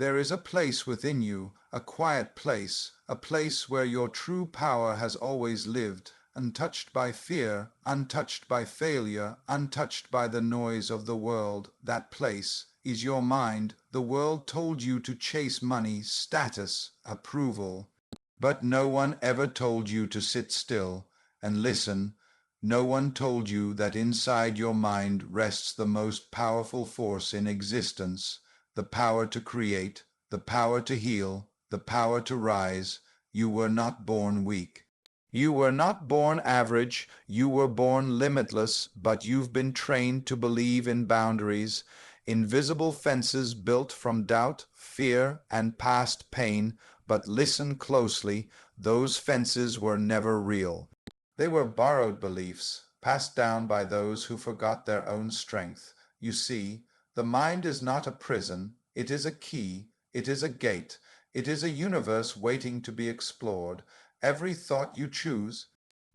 There is a place within you, a quiet place, a place where your true power has always lived, untouched by fear, untouched by failure, untouched by the noise of the world. That place is your mind. The world told you to chase money, status, approval. But no one ever told you to sit still and listen. No one told you that inside your mind rests the most powerful force in existence, the power to create, the power to heal, the power to rise. You were not born weak. You were not born average. You were born limitless, but you've been trained to believe in boundaries, invisible fences built from doubt, fear, and past pain. But listen closely, those fences were never real. They were borrowed beliefs, passed down by those who forgot their own strength. You see, the mind is not a prison. It is a key. It is a gate. It is a universe waiting to be explored. Every thought you choose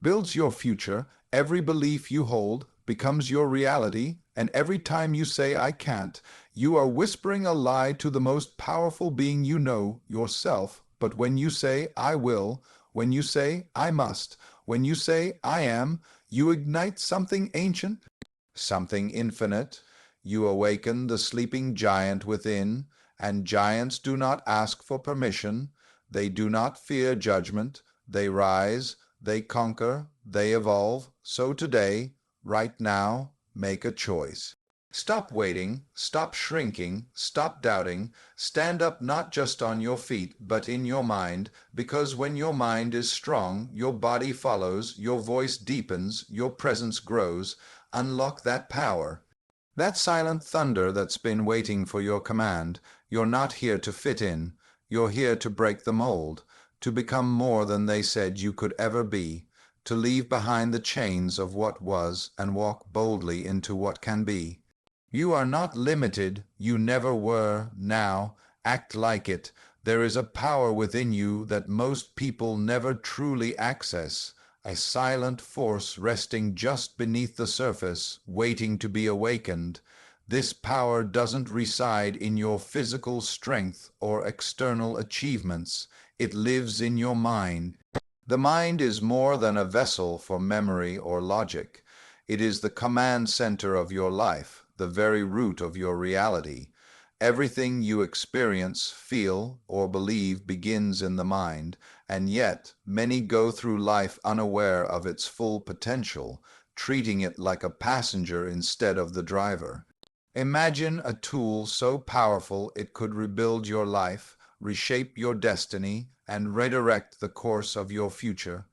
builds your future. Every belief you hold becomes your reality. And every time you say, "I can't," you are whispering a lie to the most powerful being you know, yourself. But when you say, "I will," when you say, "I must," when you say, "I am," you ignite something ancient, something infinite. You awaken the sleeping giant within, and giants do not ask for permission. They do not fear judgment. They rise, they conquer, they evolve. So today, right now, make a choice. Stop waiting, stop shrinking, stop doubting. Stand up not just on your feet, but in your mind, because when your mind is strong, your body follows, your voice deepens, your presence grows. Unlock that power. That silent thunder that's been waiting for your command. You're not here to fit in. You're here to break the mold, to become more than they said you could ever be, to leave behind the chains of what was and walk boldly into what can be. You are not limited. You never were. Now, act like it. There is a power within you that most people never truly access, a silent force resting just beneath the surface, waiting to be awakened. This power doesn't reside in your physical strength or external achievements. It lives in your mind. The mind is more than a vessel for memory or logic. It is the command center of your life, the very root of your reality. Everything you experience, feel, or believe begins in the mind, and yet many go through life unaware of its full potential, treating it like a passenger instead of the driver. Imagine a tool so powerful it could rebuild your life, reshape your destiny, and redirect the course of your future.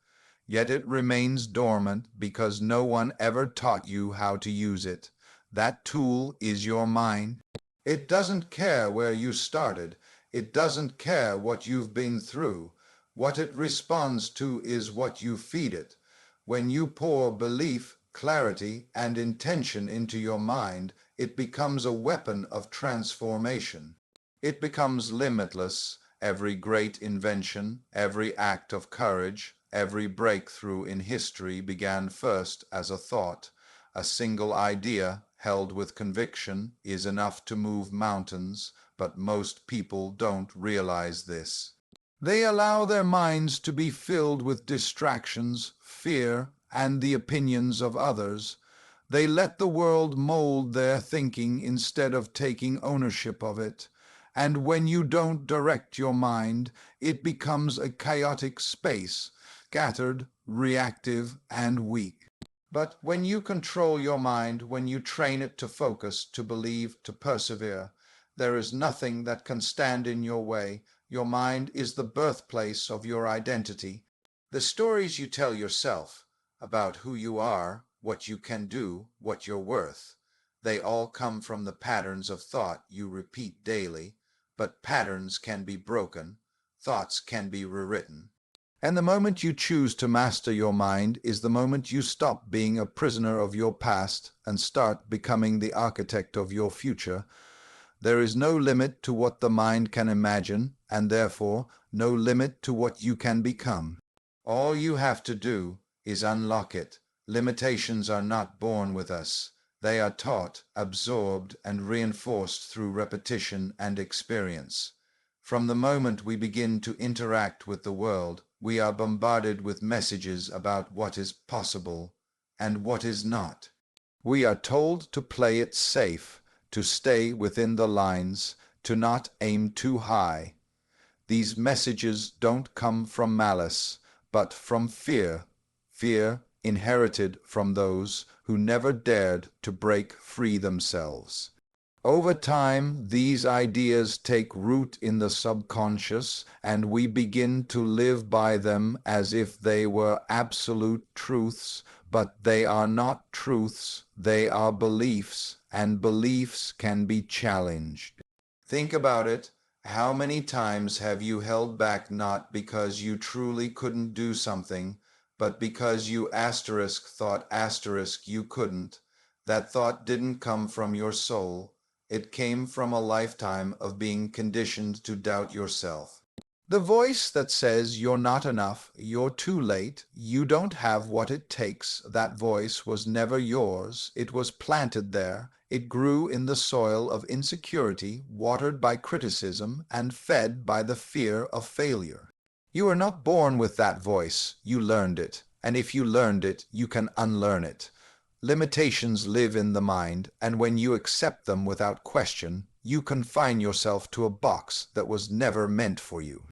Yet it remains dormant because no one ever taught you how to use it. That tool is your mind. It doesn't care where you started. It doesn't care what you've been through. What it responds to is what you feed it. When you pour belief, clarity, and intention into your mind, it becomes a weapon of transformation. It becomes limitless. Every great invention, every act of courage, every breakthrough in history began first as a thought. A single idea, held with conviction, is enough to move mountains, but most people don't realize this. They allow their minds to be filled with distractions, fear, and the opinions of others. They let the world mold their thinking instead of taking ownership of it. And when you don't direct your mind, it becomes a chaotic space, scattered, reactive, and weak. But when you control your mind, when you train it to focus, to believe, to persevere, there is nothing that can stand in your way. Your mind is the birthplace of your identity. The stories you tell yourself about who you are, what you can do, what you're worth, they all come from the patterns of thought you repeat daily. But patterns can be broken. Thoughts can be rewritten. And the moment you choose to master your mind is the moment you stop being a prisoner of your past and start becoming the architect of your future. There is no limit to what the mind can imagine, and therefore no limit to what you can become. All you have to do is unlock it. Limitations are not born with us. They are taught, absorbed, and reinforced through repetition and experience. From the moment we begin to interact with the world, we are bombarded with messages about what is possible and what is not. We are told to play it safe, to stay within the lines, to not aim too high. These messages don't come from malice, but from fear, fear inherited from those who never dared to break free themselves. Over time, these ideas take root in the subconscious, and we begin to live by them as if they were absolute truths, but they are not truths, they are beliefs, and beliefs can be challenged. Think about it. How many times have you held back not because you truly couldn't do something, but because you thought you couldn't? That thought didn't come from your soul. It came from a lifetime of being conditioned to doubt yourself. The voice that says you're not enough, you're too late, you don't have what it takes, that voice was never yours. It was planted there. It grew in the soil of insecurity, watered by criticism, and fed by the fear of failure. You are not born with that voice. You learned it. And if you learned it, you can unlearn it. Limitations live in the mind, and when you accept them without question, you confine yourself to a box that was never meant for you.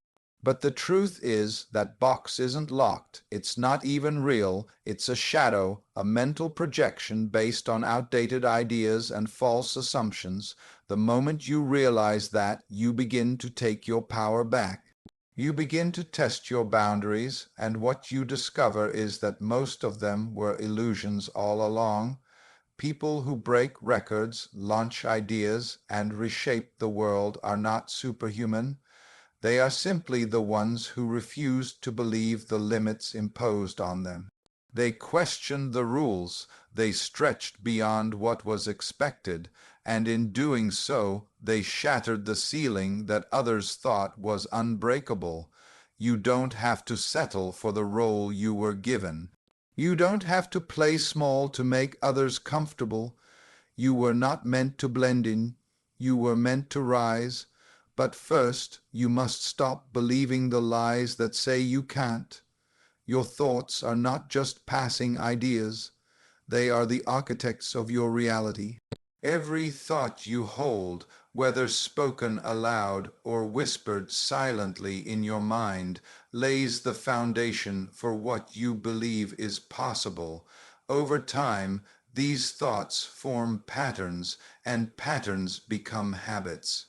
But the truth is that box isn't locked. It's not even real. It's a shadow, a mental projection based on outdated ideas and false assumptions. The moment you realize that, you begin to take your power back. You begin to test your boundaries, and what you discover is that most of them were illusions all along. People who break records, launch ideas, and reshape the world are not superhuman. They are simply the ones who refused to believe the limits imposed on them. They questioned the rules, they stretched beyond what was expected, and in doing so, they shattered the ceiling that others thought was unbreakable. You don't have to settle for the role you were given. You don't have to play small to make others comfortable. You were not meant to blend in. You were meant to rise. But first, you must stop believing the lies that say you can't. Your thoughts are not just passing ideas. They are the architects of your reality. Every thought you hold, whether spoken aloud or whispered silently in your mind, lays the foundation for what you believe is possible. Over time, these thoughts form patterns, and patterns become habits.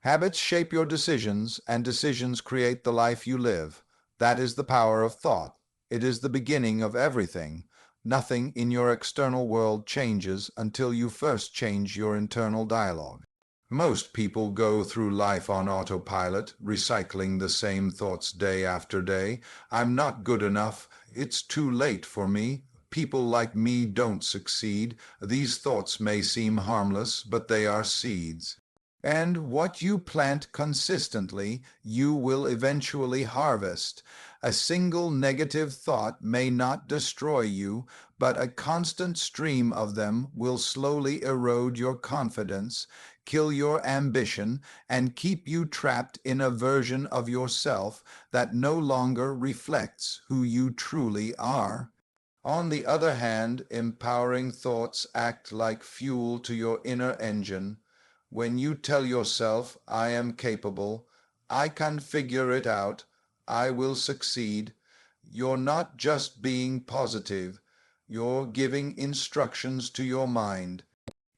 Habits shape your decisions, and decisions create the life you live. That is the power of thought. It is the beginning of everything. Nothing in your external world changes until you first change your internal dialogue. Most people go through life on autopilot, recycling the same thoughts day after day. I'm not good enough. It's too late for me. People like me don't succeed. These thoughts may seem harmless, but they are seeds. And what you plant consistently, you will eventually harvest. A single negative thought may not destroy you, but a constant stream of them will slowly erode your confidence, kill your ambition, and keep you trapped in a version of yourself that no longer reflects who you truly are. On the other hand, empowering thoughts act like fuel to your inner engine. When you tell yourself, I am capable, I can figure it out, I will succeed, you're not just being positive, you're giving instructions to your mind.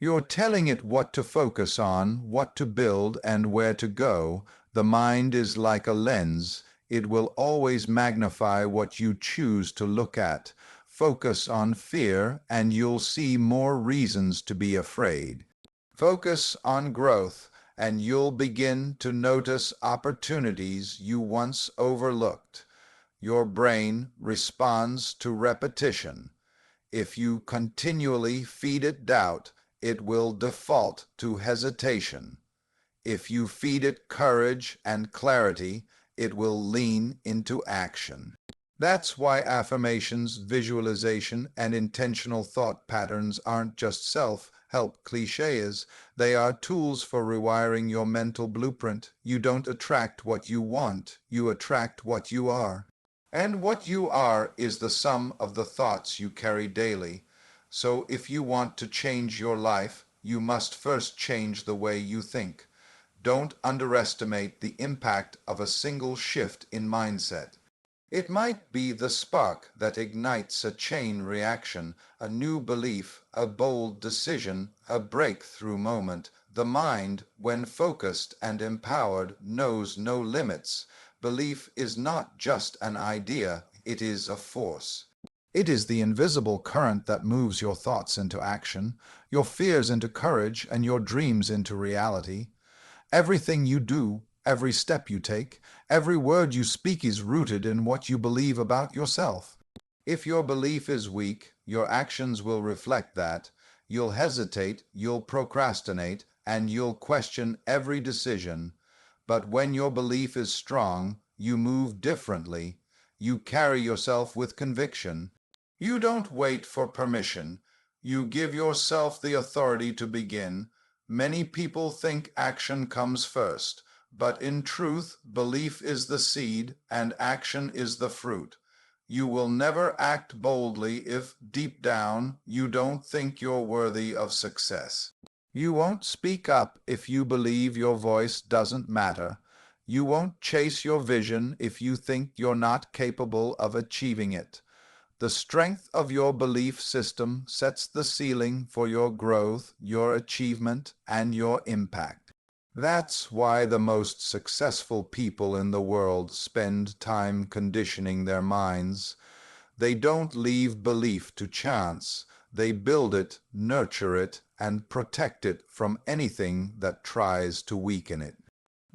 You're telling it what to focus on, what to build, and where to go. The mind is like a lens. It will always magnify what you choose to look at. Focus on fear, and you'll see more reasons to be afraid. Focus on growth, and you'll begin to notice opportunities you once overlooked. Your brain responds to repetition. If you continually feed it doubt, it will default to hesitation. If you feed it courage and clarity, it will lean into action. That's why affirmations, visualization, and intentional thought patterns aren't just self-help cliches. They are tools for rewiring your mental blueprint. You don't attract what you want, you attract what you are. And what you are is the sum of the thoughts you carry daily. So if you want to change your life, you must first change the way you think. Don't underestimate the impact of a single shift in mindset. It might be the spark that ignites a chain reaction, a new belief, a bold decision, a breakthrough moment. The mind, when focused and empowered, knows no limits. Belief is not just an idea, it is a force. It is the invisible current that moves your thoughts into action, your fears into courage, and your dreams into reality. Everything you do, every step you take, every word you speak is rooted in what you believe about yourself. If your belief is weak, your actions will reflect that. You'll hesitate, you'll procrastinate, and you'll question every decision. But when your belief is strong, you move differently. You carry yourself with conviction. You don't wait for permission. You give yourself the authority to begin. Many people think action comes first, but in truth, belief is the seed and action is the fruit. You will never act boldly if, deep down, you don't think you're worthy of success. You won't speak up if you believe your voice doesn't matter. You won't chase your vision if you think you're not capable of achieving it. The strength of your belief system sets the ceiling for your growth, your achievement, and your impact. That's why the most successful people in the world spend time conditioning their minds. They don't leave belief to chance. They build it, nurture it, and protect it from anything that tries to weaken it.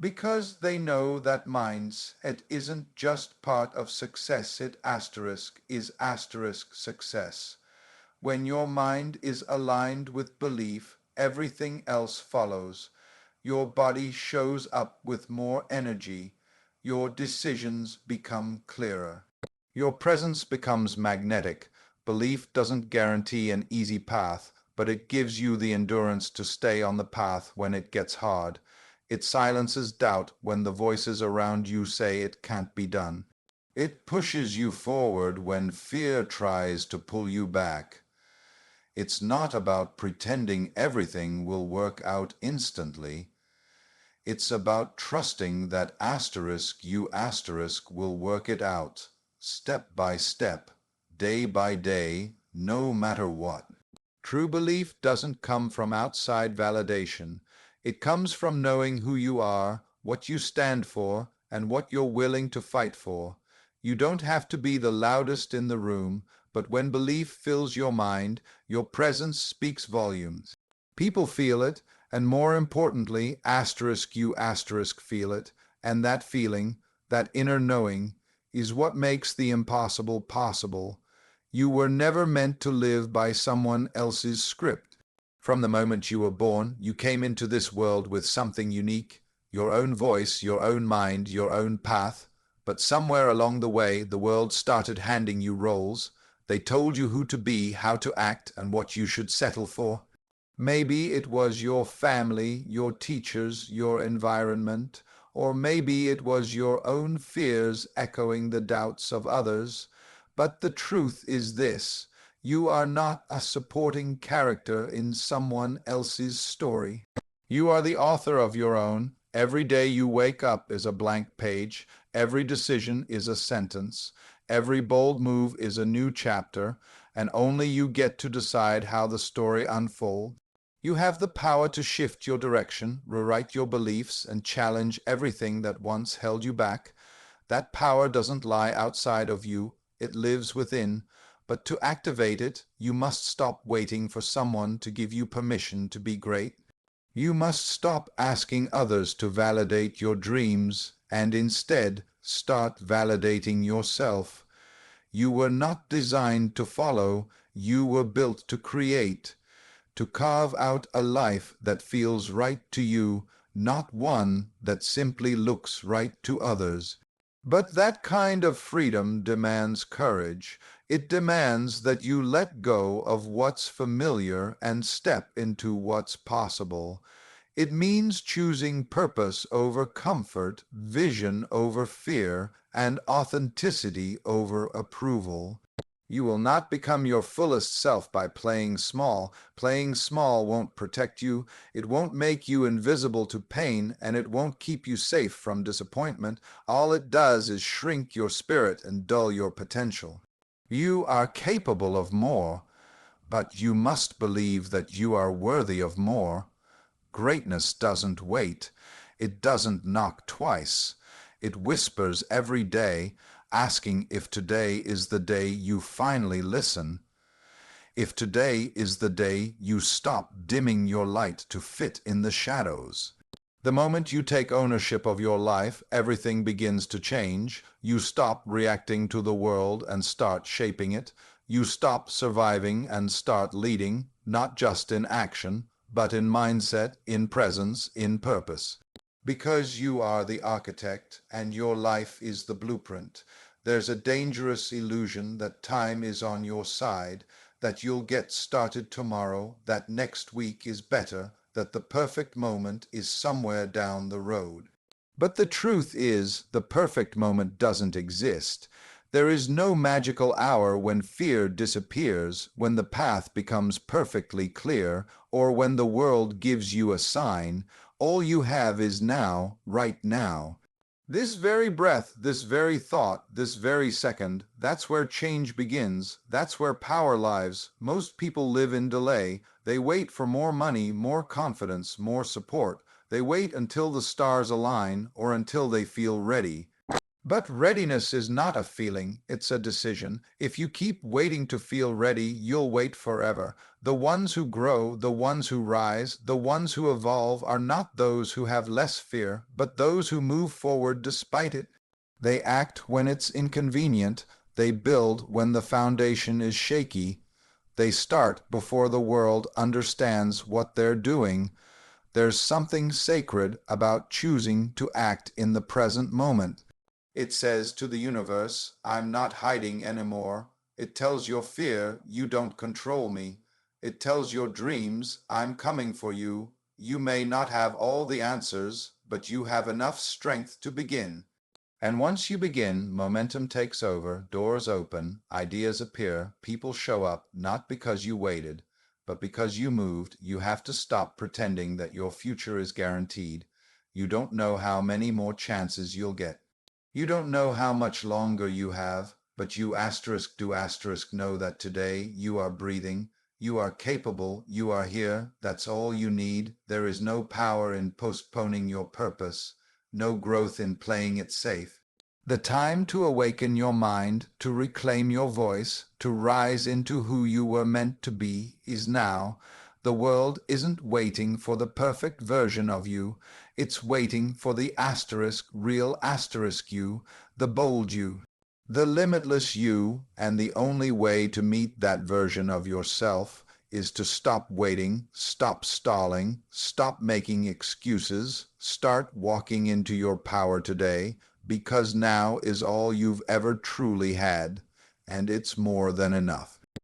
Because they know that mindset isn't just part of success, it is asterisk success. When your mind is aligned with belief, everything else follows. Your body shows up with more energy. Your decisions become clearer. Your presence becomes magnetic. Belief doesn't guarantee an easy path, but it gives you the endurance to stay on the path when it gets hard. It silences doubt when the voices around you say it can't be done. It pushes you forward when fear tries to pull you back. It's not about pretending everything will work out instantly. It's about trusting that you will work it out, step by step, day by day, no matter what. True belief doesn't come from outside validation. It comes from knowing who you are, what you stand for, and what you're willing to fight for. You don't have to be the loudest in the room, but when belief fills your mind, your presence speaks volumes. People feel it, and more importantly, you feel it, and that feeling, that inner knowing, is what makes the impossible possible. You were never meant to live by someone else's script. From the moment you were born, you came into this world with something unique, your own voice, your own mind, your own path. But somewhere along the way, the world started handing you roles. They told you who to be, how to act, and what you should settle for. Maybe it was your family, your teachers, your environment, or maybe it was your own fears echoing the doubts of others. But the truth is this: you are not a supporting character in someone else's story. You are the author of your own. Every day you wake up is a blank page. Every decision is a sentence. Every bold move is a new chapter, and only you get to decide how the story unfolds. You have the power to shift your direction, rewrite your beliefs, and challenge everything that once held you back. That power doesn't lie outside of you. It lives within. But to activate it, you must stop waiting for someone to give you permission to be great. You must stop asking others to validate your dreams and instead start validating yourself. You were not designed to follow, you were built to create, to carve out a life that feels right to you, not one that simply looks right to others. But that kind of freedom demands courage. It demands that you let go of what's familiar and step into what's possible. It means choosing purpose over comfort, vision over fear, and authenticity over approval. You will not become your fullest self by playing small. Playing small won't protect you, it won't make you invisible to pain, and it won't keep you safe from disappointment. All it does is shrink your spirit and dull your potential. You are capable of more, but you must believe that you are worthy of more. Greatness doesn't wait. It doesn't knock twice. It whispers every day, asking if today is the day you finally listen. If today is the day you stop dimming your light to fit in the shadows. The moment you take ownership of your life, everything begins to change. You stop reacting to the world and start shaping it. You stop surviving and start leading, not just in action, but in mindset, in presence, in purpose. Because you are the architect and your life is the blueprint, there's a dangerous illusion that time is on your side, that you'll get started tomorrow, that next week is better, that the perfect moment is somewhere down the road. But the truth is, the perfect moment doesn't exist. There is no magical hour when fear disappears, when the path becomes perfectly clear, or when the world gives you a sign. All you have is now, right now. This very breath, this very thought, this very second, that's where change begins. That's where power lives. Most people live in delay. They wait for more money, more confidence, more support. They wait until the stars align or until they feel ready. But readiness is not a feeling, it's a decision. If you keep waiting to feel ready, you'll wait forever. The ones who grow, the ones who rise, the ones who evolve are not those who have less fear, but those who move forward despite it. They act when it's inconvenient. They build when the foundation is shaky. They start before the world understands what they're doing. There's something sacred about choosing to act in the present moment. It says to the universe, I'm not hiding anymore. It tells your fear, you don't control me. It tells your dreams, I'm coming for you. You may not have all the answers, but you have enough strength to begin. And once you begin, momentum takes over, doors open, ideas appear, people show up, not because you waited, but because you moved. You have to stop pretending that your future is guaranteed. You don't know how many more chances you'll get. You don't know how much longer you have, but you asterisk do asterisk know that today you are breathing, you are capable, you are here, that's all you need. There is no power in postponing your purpose, no growth in playing it safe. The time to awaken your mind, to reclaim your voice, to rise into who you were meant to be is now. The world isn't waiting for the perfect version of you. It's waiting for the asterisk, real asterisk you, the bold you, the limitless you, and the only way to meet that version of yourself is to stop waiting, stop stalling, stop making excuses, start walking into your power today, because now is all you've ever truly had, and it's more than enough.